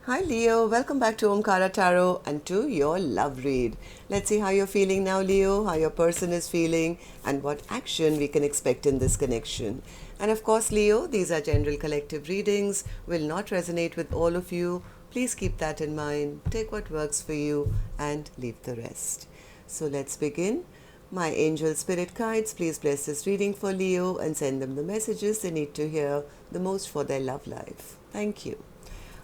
Hi Leo, welcome back to Omkaratarot and to your love read. Let's see how you're feeling now, Leo, how your person is feeling, and what action we can expect in this connection. And of course, Leo, these are general collective readings, will not resonate with all of you. Please keep that in mind. Take what works for you and leave the rest. So let's begin. My angel spirit guides, please bless this reading for Leo and send them the messages they need to hear the most for their love life. Thank you.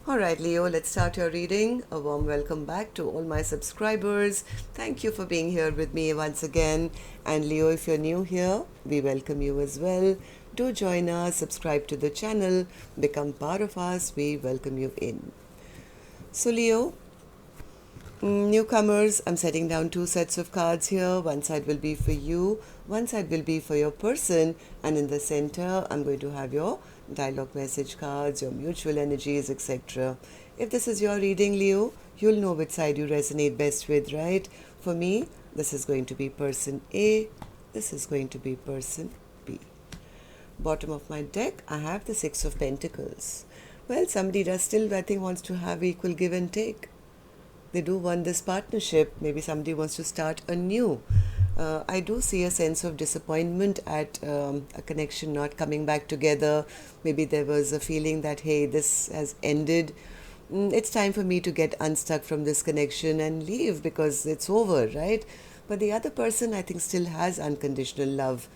Alright Leo, let's start your reading. A warm welcome back to all my subscribers. Thank you for being here with me once again. And Leo, if you're new here, we welcome you as well. Do join us, subscribe to the channel, become part of us. We welcome you in. So Leo, newcomers, I'm setting down two sets of cards here. One side will be for you, one side will be for your person, and in the center I'm going to have your dialogue message cards, your mutual energies, etc. If this is your reading, Leo, you'll know which side you resonate best with, right? For me, this is going to be person A, this is going to be person B. Bottom of my deck, I have the Six of Pentacles. Well, somebody does still, I think, wants to have equal give and take. They do want this partnership. Maybe somebody wants to start anew. I do see a sense of disappointment at a connection not coming back together. Maybe there was a feeling that, hey, this has ended. It's time for me to get unstuck from this connection and leave because it's over, right? But the other person, I think, still has unconditional love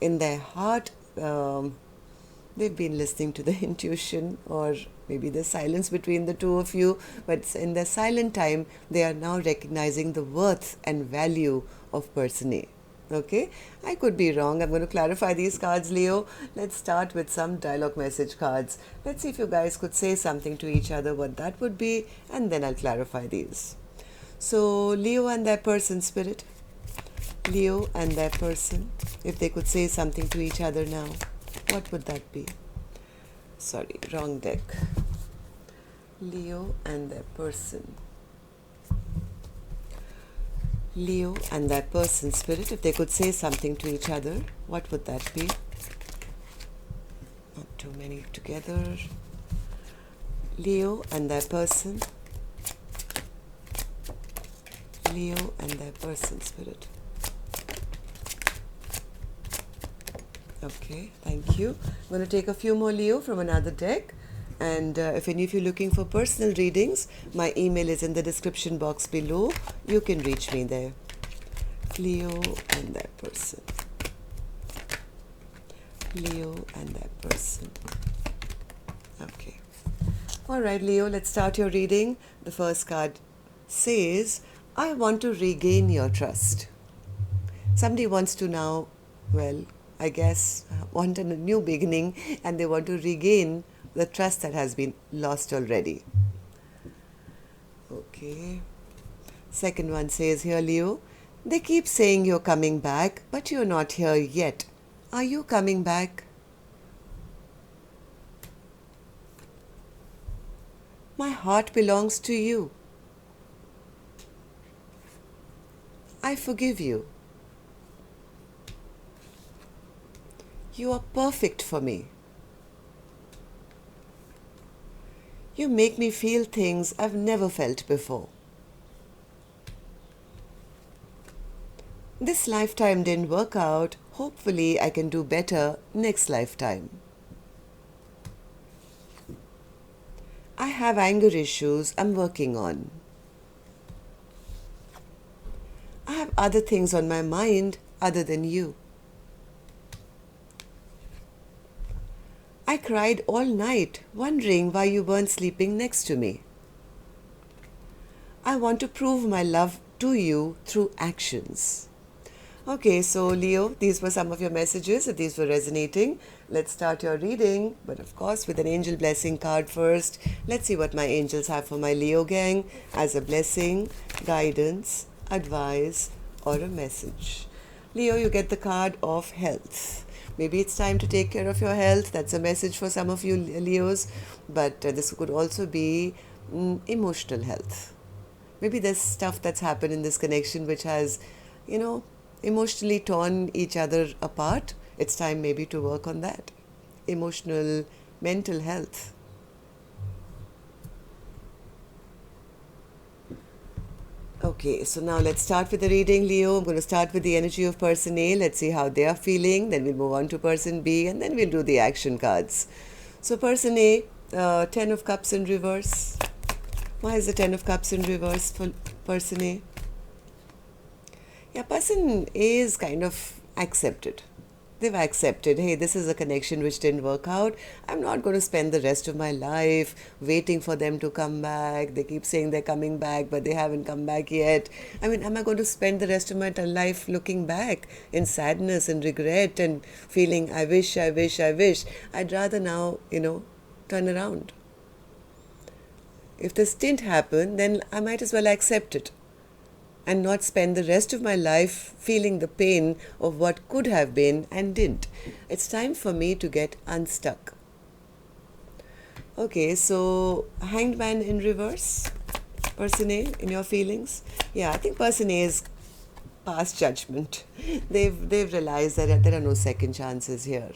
in their heart. They've been listening to the intuition or maybe the silence between the two of you, but in their silent time, they are now recognizing the worth and value of person A. Okay, I could be wrong. I'm going to clarify these cards, Leo. Let's start with some dialogue message cards. Let's see if you guys could say something to each other, what that would be, and then I'll clarify these. So, Leo and their person, spirit. Leo and their person, if they could say something to each other now, what would that be? Sorry, wrong deck. Leo and their person. Leo and their person, spirit, if they could say something to each other, what would that be? Not too many together. Leo and their person. Leo and their person, spirit. Okay, thank you. I'm going to take a few more, Leo, from another deck. And if any of you are looking for personal readings, my email is in the description box below. You can reach me there. Leo and their person. Leo and their person. Okay. All right, Leo, let's start your reading. The first card says, I want to regain your trust. Somebody wants to now, well, I guess, want a new beginning, and they want to regain the trust that has been lost already. Okay. Second one says here, Leo, they keep saying you're coming back, but you're not here yet. Are you coming back? My heart belongs to you. I forgive you. You are perfect for me. You make me feel things I've never felt before. This lifetime didn't work out. Hopefully, I can do better next lifetime. I have anger issues I'm working on. I have other things on my mind other than you. I cried all night, wondering why you weren't sleeping next to me. I want to prove my love to you through actions. Okay, so Leo, these were some of your messages. If these were resonating, let's start your reading. But of course, with an angel blessing card first. Let's see what my angels have for my Leo gang as a blessing, guidance, advice, or a message. Leo, you get the card of health. Maybe it's time to take care of your health. That's a message for some of you Leos. But this could also be emotional health. Maybe there's stuff that's happened in this connection which has, emotionally torn each other apart. It's time maybe to work on that. Emotional, mental health. Okay, so now let's start with the reading, Leo. I'm going to start with the energy of person A. Let's see how they are feeling. Then we'll move on to person B, and then we'll do the action cards. So person A, 10 of Cups in reverse. Why is the 10 of Cups in reverse for person A? Yeah, person A is kind of accepted. They've accepted, hey, this is a connection which didn't work out. I'm not going to spend the rest of my life waiting for them to come back. They keep saying they're coming back, but they haven't come back yet. I mean, am I going to spend the rest of my life looking back in sadness and regret and feeling, I wish, I wish, I wish? I'd rather now, turn around. If this didn't happen, then I might as well accept it and not spend the rest of my life feeling the pain of what could have been and didn't. It's time for me to get unstuck. Okay, so Hanged Man in reverse, person A, in your feelings. Yeah, I think person A is past judgment. They've realized that there are no second chances here.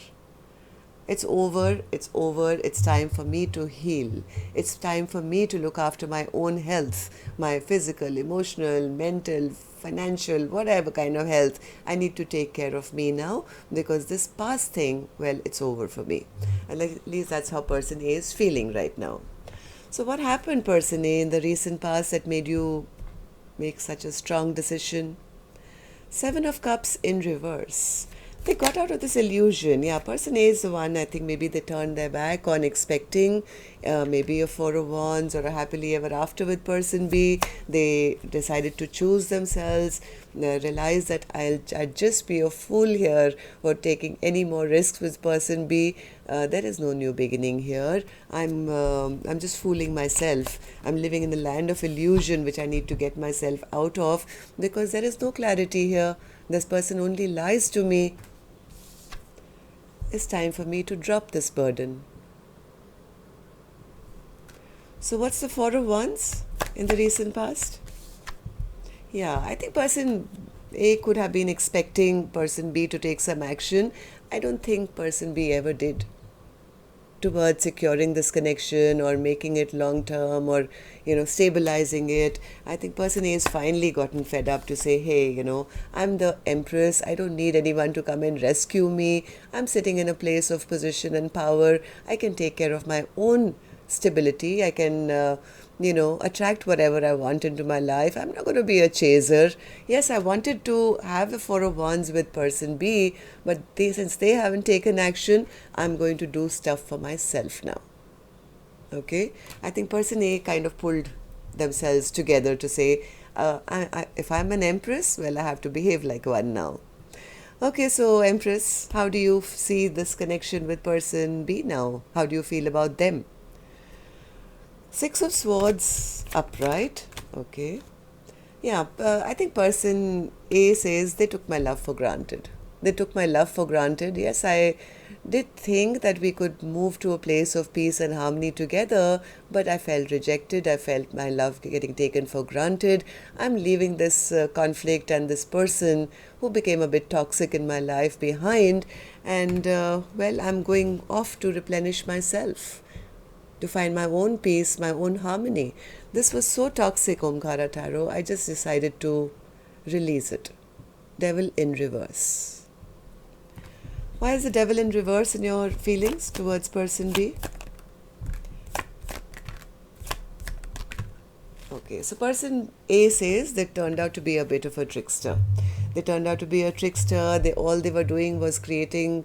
It's over, it's time for me to heal. It's time for me to look after my own health, my physical, emotional, mental, financial, whatever kind of health. I need to take care of me now because this past thing, well, it's over for me. And at least that's how person A is feeling right now. So what happened, person A, in the recent past that made you make such a strong decision? 7 of Cups in reverse. They got out of this illusion. Yeah, person A is the one, I think maybe they turned their back on expecting maybe a 4 of Wands or a happily ever after with person B. They decided to choose themselves, realize that I'd just be a fool here for taking any more risks with person B. There is no new beginning here. I'm just fooling myself. I'm living in the land of illusion which I need to get myself out of because there is no clarity here. This person only lies to me. It's time for me to drop this burden. So what's the 4 of Wands in the recent past? Yeah, I think person A could have been expecting person B to take some action. I don't think person B ever did towards securing this connection or making it long term or stabilizing it. I think person A has finally gotten fed up to say, hey, I'm the Empress. I don't need anyone to come and rescue me. I'm sitting in a place of position and power. I can take care of my own stability. I can attract whatever I want into my life. I'm not going to be a chaser. Yes, I wanted to have the 4 of Wands with person B, but since they haven't taken action, I'm going to do stuff for myself now. Okay? I think person A kind of pulled themselves together to say, if I'm an Empress, well, I have to behave like one now. Okay, so Empress, how do you see this connection with person B now? How do you feel about them? 6 of Swords upright. Okay. Yeah, I think person A says they took my love for granted. They took my love for granted. Yes, I did think that we could move to a place of peace and harmony together, but I felt rejected. I felt my love getting taken for granted. I'm leaving this conflict and this person who became a bit toxic in my life behind, and I'm going off to replenish myself, to find my own peace, my own harmony. This was so toxic, Omkaratarot. I just decided to release it. Devil in reverse. Why is the devil in reverse in your feelings towards person B? Okay, so person A says they turned out to be a bit of a trickster. They turned out to be a trickster. All they were doing was creating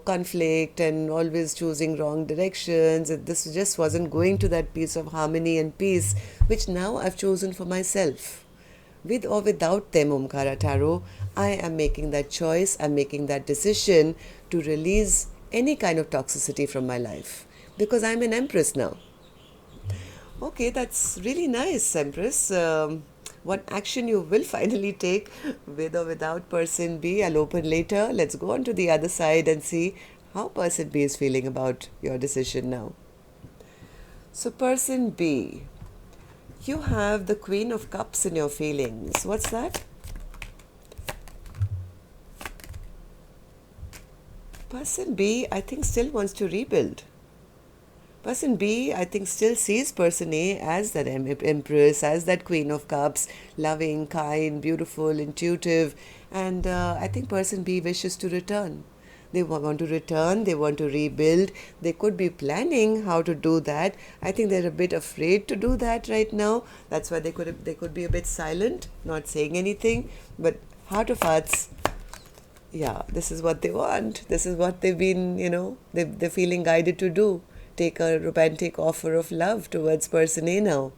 conflict and always choosing wrong directions. This just wasn't going to that piece of harmony and peace, which now I've chosen for myself. With or without them, Omkaratarot, I am making that choice, I'm making that decision to release any kind of toxicity from my life because I'm an Empress now. Okay, that's really nice, Empress. What action you will finally take with or without person B, I'll open later. Let's go on to the other side and see how person B is feeling about your decision now. So person B, you have the Queen of Cups in your feelings. What's that? Person B, I think, still wants to rebuild. Person B, I think, still sees person A as that empress, as that queen of cups, loving, kind, beautiful, intuitive. And I think person B wishes to return. They want to return, they want to rebuild. They could be planning how to do that. I think they're a bit afraid to do that right now. That's why they could be a bit silent, not saying anything. But heart of hearts, yeah, this is what they want. This is what they've been, they're feeling guided to do. Take a romantic offer of love towards person A now.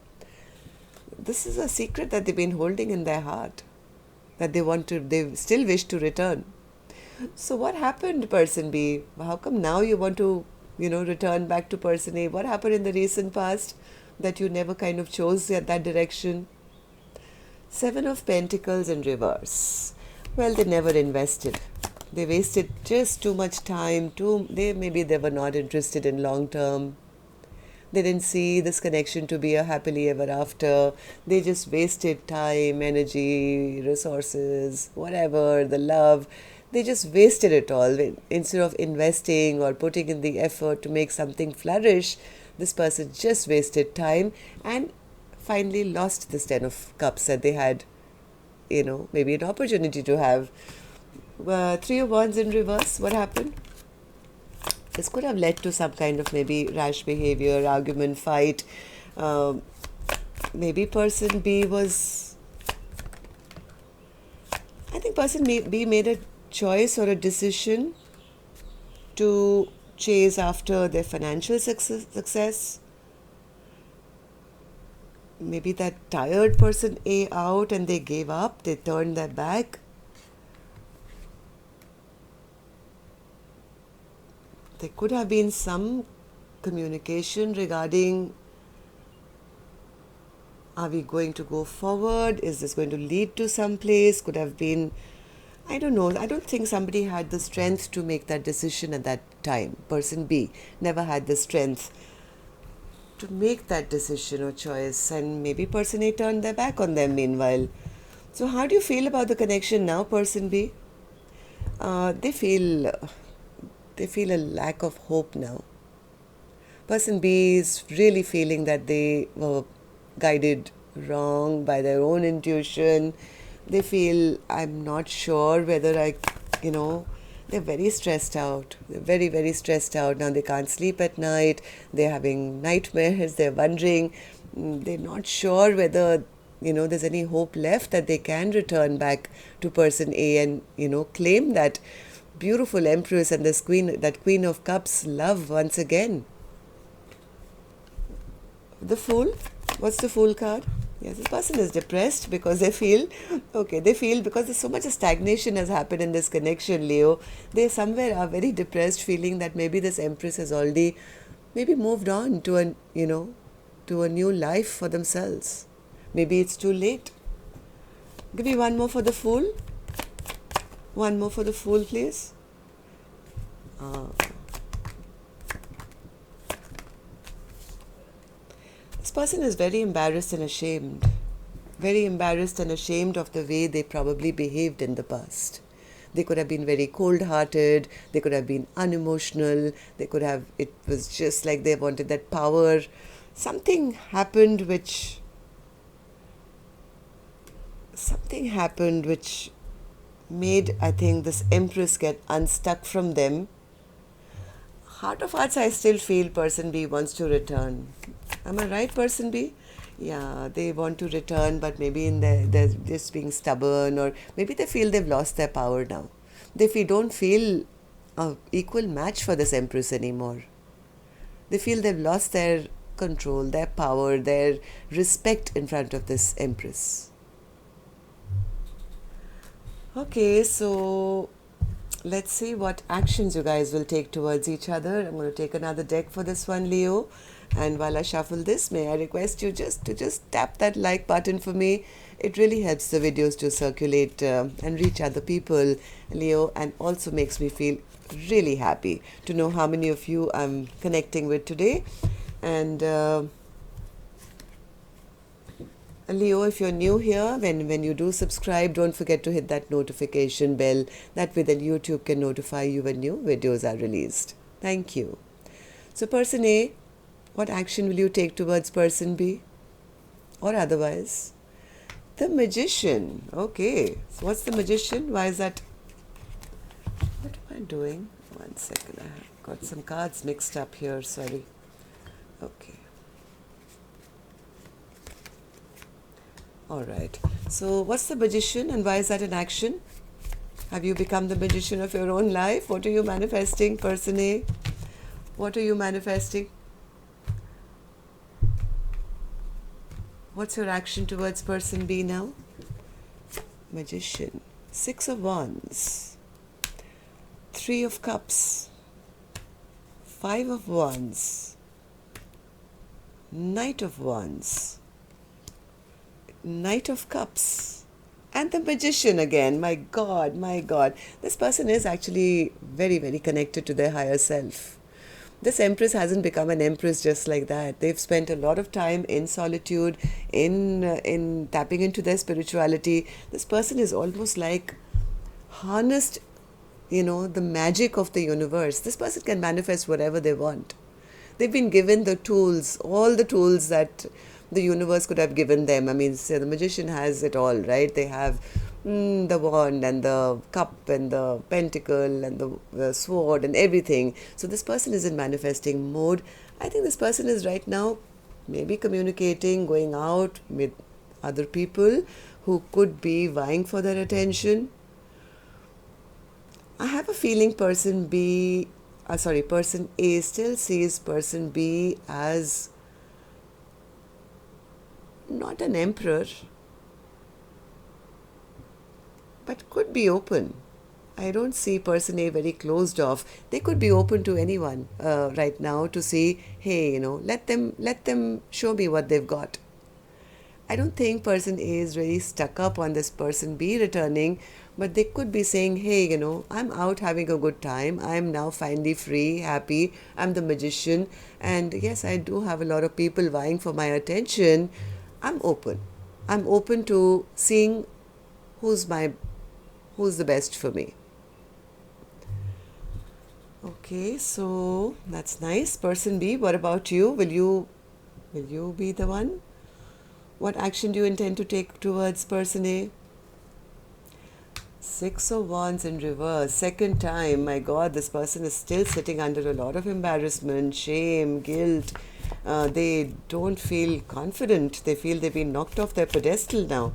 This is a secret that they've been holding in their heart, that they still wish to return. So what happened, person B? How come now you want to, return back to person A? What happened in the recent past that you never kind of chose that direction? Seven of Pentacles in reverse. Well, they never invested. They wasted just too much time. Maybe they were not interested in long term. They didn't see this connection to be a happily ever after. They just wasted time, energy, resources, whatever, the love. They just wasted it all. Instead of investing or putting in the effort to make something flourish, this person just wasted time and finally lost this 10 of cups that they had, maybe an opportunity to have. Three of Wands in reverse, what happened? This could have led to some kind of maybe rash behavior, argument, fight. Maybe person B I think person B made a choice or a decision to chase after their financial success. Maybe that tired person A out and they gave up, they turned their back. There could have been some communication regarding, are we going to go forward? Is this going to lead to some place? Could have been, I don't know. I don't think somebody had the strength to make that decision at that time. Person B never had the strength to make that decision or choice. And maybe person A turned their back on them meanwhile. So how do you feel about the connection now, person B? They feel a lack of hope now. Person B is really feeling that they were guided wrong by their own intuition. They feel, I'm not sure whether they're very stressed out. They're very, very stressed out. Now they can't sleep at night. They're having nightmares. They're wondering. They're not sure whether, there's any hope left that they can return back to person A and, claim that beautiful empress and that queen of cups love once again. The Fool. What's the Fool card? Yes, this person is depressed because they feel because there's so much stagnation has happened in this connection, Leo. They somewhere are very depressed, feeling that maybe this empress has already maybe moved on to a new life for themselves. Maybe it's too late. Give me one more for the Fool. One more for the Fool, please. This person is very embarrassed and ashamed. Very embarrassed and ashamed of the way they probably behaved in the past. They could have been very cold-hearted. They could have been unemotional. It was just like they wanted that power. Something happened which made, I think, this empress get unstuck from them. Heart of hearts, I still feel person B wants to return. Am I right, person B? Yeah, they want to return, but maybe they're just being stubborn, or maybe they feel they've lost their power now. They don't feel an equal match for this empress anymore. They feel they've lost their control, their power, their respect in front of this empress. Okay, so let's see what actions you guys will take towards each other. I'm going to take another deck for this one, Leo. And while I shuffle this, may I request you to just tap that like button for me. It really helps the videos to circulate and reach other people, Leo, and also makes me feel really happy to know how many of you I'm connecting with today. And Leo, if you're new here, when you do subscribe, don't forget to hit that notification bell. That way then YouTube can notify you when new videos are released. Thank you. So person A, What action will you take towards person B? Or otherwise? The Magician. Okay. So what's the Magician? Why is that? What am I doing? 1 second. I have got some cards mixed up here. Sorry. Okay. All right. So what's the Magician and why is that an action? Have you become the magician of your own life? What are you manifesting, person A? What are you manifesting? What's your action towards person B now? Magician. 6 of Wands. 3 of Cups. 5 of Wands. Knight of Wands. Knight of Cups. And the Magician again. My God, my God. This person is actually very, very connected to their higher self. This Empress hasn't become an Empress just like that. They've spent a lot of time in solitude, in tapping into their spirituality. This person is almost like harnessed, the magic of the universe. This person can manifest whatever they want. They've been given the tools, all the tools that the universe could have given them. I mean, say the Magician has it all, right? They have the wand and the cup and the pentacle and the sword and everything. So this person is in manifesting mode. I think this person is right now maybe communicating, going out with other people who could be vying for their attention. I have a feeling person A still sees person B as not an emperor, but could be open. I don't see person A very closed off. They could be open to anyone right now to see, hey, let them show me what they've got. I don't think person A is really stuck up on this person B returning, but they could be saying, hey, I'm out having a good time. I'm now finally free, happy. I'm the Magician. And yes, I do have a lot of people vying for my attention. I'm open. I'm open to seeing who's the best for me. Okay, so that's nice. Person B, what about you? Will you be the one? What action do you intend to take towards person A? 6 of Wands in reverse. Second time. My God, this person is still sitting under a lot of embarrassment, shame, guilt. They don't feel confident. They feel they've been knocked off their pedestal now.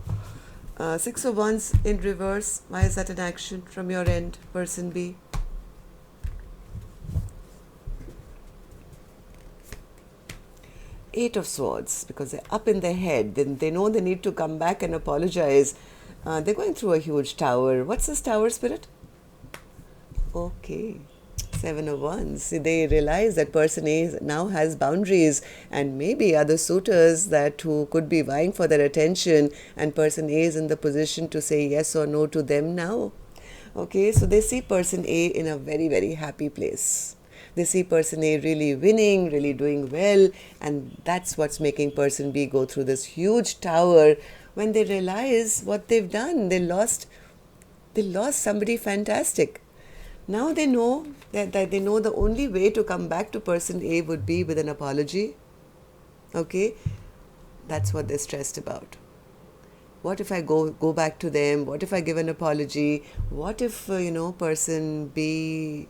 6 of Wands in reverse. Why is that an action from your end, person B? Eight of Swords, because they're up in their head. Then they know they need to come back and apologize. They're going through a huge tower. What's this tower, spirit? Okay. 7 of Wands. See, they realize that person A now has boundaries and maybe other suitors who could be vying for their attention, and person A is in the position to say yes or no to them now. Okay, so they see person A in a very, very happy place. They see person A really winning, really doing well, and that's what's making person B go through this huge tower when they realize what they've done. They lost somebody fantastic. Now they know that they know the only way to come back to person A would be with an apology. Okay, that's what they're stressed about. What if I go back to them? What if I give an apology? What if person B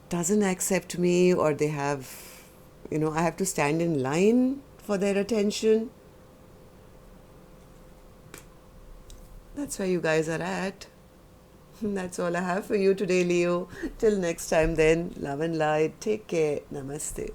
doesn't accept me, or they have, I have to stand in line for their attention? That's where you guys are at. That's all I have for you today, Leo. Till next time then, love and light. Take care. Namaste.